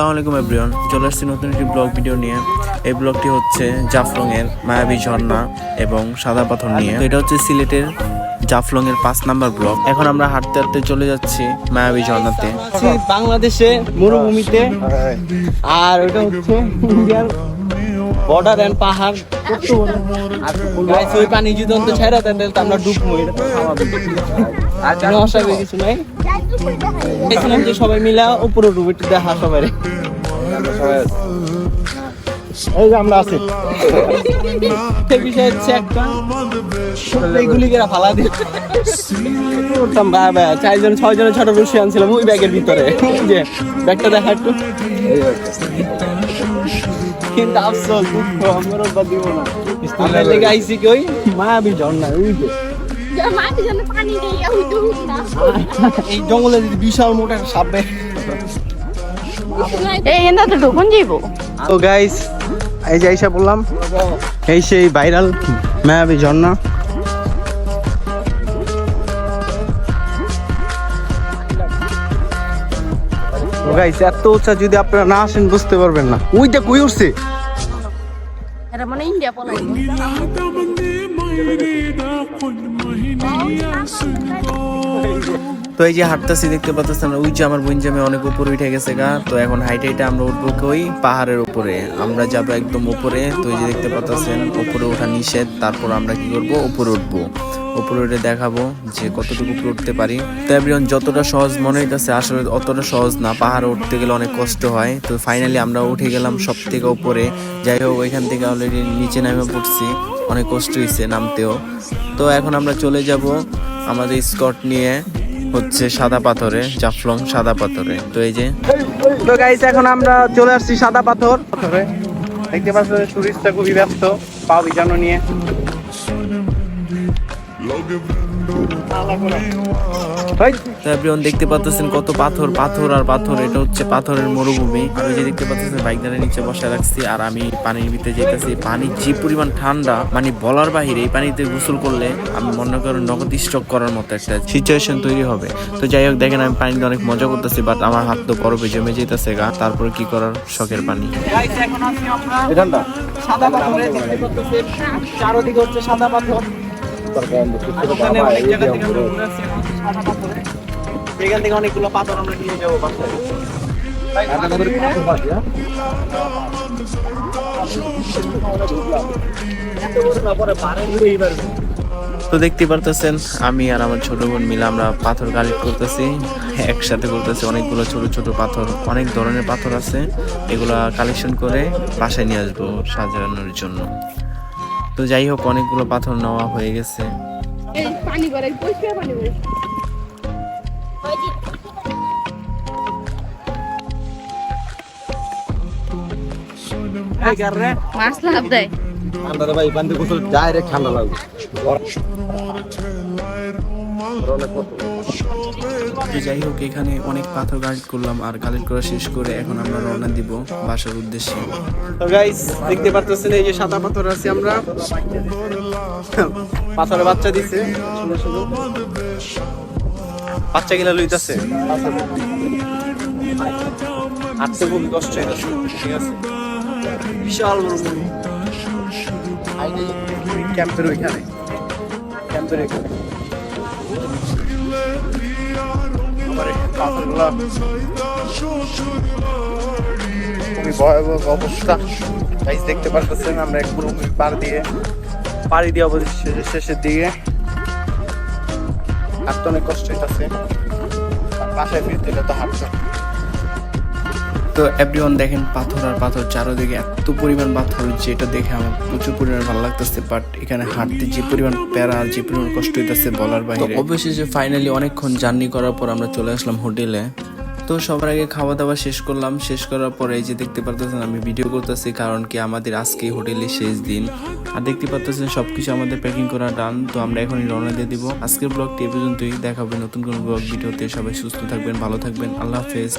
আসসালামু আলাইকুম এভরিওয়ান, চলে আসছি নতুন একটি ব্লগ ভিডিও নিয়ে। এই ব্লগটি হচ্ছে জাফলং এর মায়াবী ঝর্ণা এবং সাদা পাথর নিয়ে। এটা হচ্ছে সিলেটের জাফলং এর 5 নাম্বার ব্লগ। এখন আমরা হাঁটতে হাঁটতে চলে যাচ্ছি মায়াবী ঝর্ণাতে। বাংলাদেশে মরুভূমিতে, আর ওটা হচ্ছে ইন্ডিয়ার বর্ডার এন্ড পাহাড়। ওই পানি যদি অন্ত ছেড়ে দেন তাহলে আমরা ডুববো, এটা তো স্বাভাবিক। আর কোনো অসুবিধা কিছু নাই। দেখছিলাম যে সবাই মিলে উপরে ডুবে দেখা সবাই। এই যে আমরা আছি, বিষয় হচ্ছে একটা এইগুলি গেরা ফালা দিয়ে করতাম। 4-6 ছোট রুশি আনছিলাম ওই ব্যাগের ভিতরে। যে ব্যাগটা দেখা একটু, কিন্তু আফসোস দুঃখ আমার ওটা দিব না। আমরা লেগে আইসি কি ওই মায়াবী ঝর্ণা, ওই যে এই জঙ্গলে বিশাল মোটা একটা সাপ বের। তো গাইস, এই যে আইসা বললাম এই সেই ভাইরাল মায়াবী ঝর্ণা। তো গাইস, এত উঁচা যদি আপনারা না আসেন বুঝতে পারবেন না। ওইটা কই উঠছে? এটা মানে ইন্ডিয়া পলাই। তো এই যে হাঁটতেছি, দেখতে পাচ্ছেন ওই যে আমার বোন জামে অনেক উপরে উঠে গেছে গা। তো এখন হাইটে আমরা উঠবো ওই পাহাড়ের উপরে, আমরা যাবো একদম উপরে। তো এই যে দেখতে পাচ্ছেন উপরে ওঠা নিষেধ। তারপর আমরা কি করব, উপরে উঠবো। উপরে উঠে দেখাবো যে কতটুকু উপরে উঠতে পারি। তো এভরিওয়ান, যতটা সহজ মনে হইতেছে আসলে অতটা সহজ না। পাহাড়ে উঠতে গেলে অনেক কষ্ট হয়। তো ফাইনালি আমরা উঠে গেলাম সব থেকে উপরে। যাই হোক, ওইখান থেকে অলরেডি নিচে নামে পড়ছি, অনেক কষ্ট হয়েছে নামতেও। তো এখন আমরা চলে যাব আমাদের স্কট নিয়ে হচ্ছে সাদা পাথরে, জাফলং সাদা পাথরে। তো এই যে তো গাইস, এখন আমরা চলে আসছি সাদা পাথর। দেখতে পাচ্ছেন টুরিস্টরা খুবই ব্যস্ত পা ভিজানো নিয়ে। তো এভরিওয়ান, দেখতে পাচ্ছেন কত পাথর পাথর আর পাথর। এটা হচ্ছে পাথরের মরুভূমি। আর ওই যে দেখতে পাচ্ছেন বাইকটার নিচে বসে রাখছি, আর আমি পানির ভিতরে যেতেছি। পানি যে পরিমাণ ঠান্ডা, মানে বলার বাহিরে। এই পানিতে গোসল করলে আমি মনে করি নগদ স্ট্রোক করার মতো একটা সিচুয়েশন তৈরি হবে। তো যাই হোক, দেখেন আমি পানিতে অনেক মজা করতেছি, বাট আমার হাত তো বরফে জমে যেতেছে গা। তারপরে কি করার, শখের পানি। সাদা পাথরে দেখতে পাচ্ছেন চারদিকে হচ্ছে সাদা পাথর। এখান থেকে অনেকগুলো পাথর আমরা নিয়ে যাবো বাসায়। তো দেখতে পারতেছেন আমি আর আমার ছোট বোন মিলে আমরা পাথর কালেক্ট করতেছি, একসাথে করতেছি। অনেকগুলো ছোট ছোট পাথর, অনেক ধরনের পাথর আছে। এগুলা কালেকশন করে বাসায় নিয়ে আসবো সাজানোর জন্য। তো যাই হোক, অনেকগুলো পাথর নেওয়া হয়ে গেছে। যাই হোক, এখানে অনেক পাথর কালেক্ট করলাম, আর কালেক্ট করা শেষ করে এখন আমরা রওনা দিব বাসার উদ্দেশ্যে। তো গাইস, দেখতে পাচ্ছেন এই যে সাদা পাথর আছে, আমরা পাথরে বাচ্চা দিছে। বাচ্চা গিলা লইতাছে, হাঁটতে খুব কষ্ট হইতাছে। ঠিক আছে, বিশাল মরুভূমি। ক্যাম্পের ওইখানে, ক্যাম্পের এখানে খুবই ভয়াবহ অবস্থা। গাইস, দেখতে পাচ্ছেন আমরা এক মরুভূমি পাড়ি দিয়ে অবশ্যই শেষের দিকে। হাঁটতে অনেক কষ্ট হইতাছে, বাসায় ফিরতে তো হাঁটতে। তো এভরিওয়ান, দেখেন পাথর আর পাথর চারদিকে, এত পরিমাণ পাথর যেটা দেখে আমার প্রচুর পরিমাণ ভালো লাগতেছে। বাট এখানে হাঁটতে যে পরিমাণ প্যারা আর যে পরিমাণ কষ্ট হইতেছে বলার বাইরে। অবশেষে ফাইনালি অনেকক্ষণ জার্নি করার পর আমরা চলে আসলাম হোটেলে। তো সবার আগে খাওয়া দাওয়া শেষ করলাম। শেষ করার পরে এই যে দেখতে পারতেছেন আমি ভিডিও করতেছি, কারণ কি আমাদের আজকে হোটেলের শেষ দিন। আর দেখতে পারতেছেন সবকিছু আমাদের প্যাকিং করা ডান। তো আমরা এখনই রওনা দিয়ে দিব। আজকের ব্লগটি এ পর্যন্তই, দেখা হবে নতুন কোনো ব্লগ ভিডিওতে। সবাই সুস্থ থাকবেন, ভালো থাকবেন, আল্লাহ হাফেজ।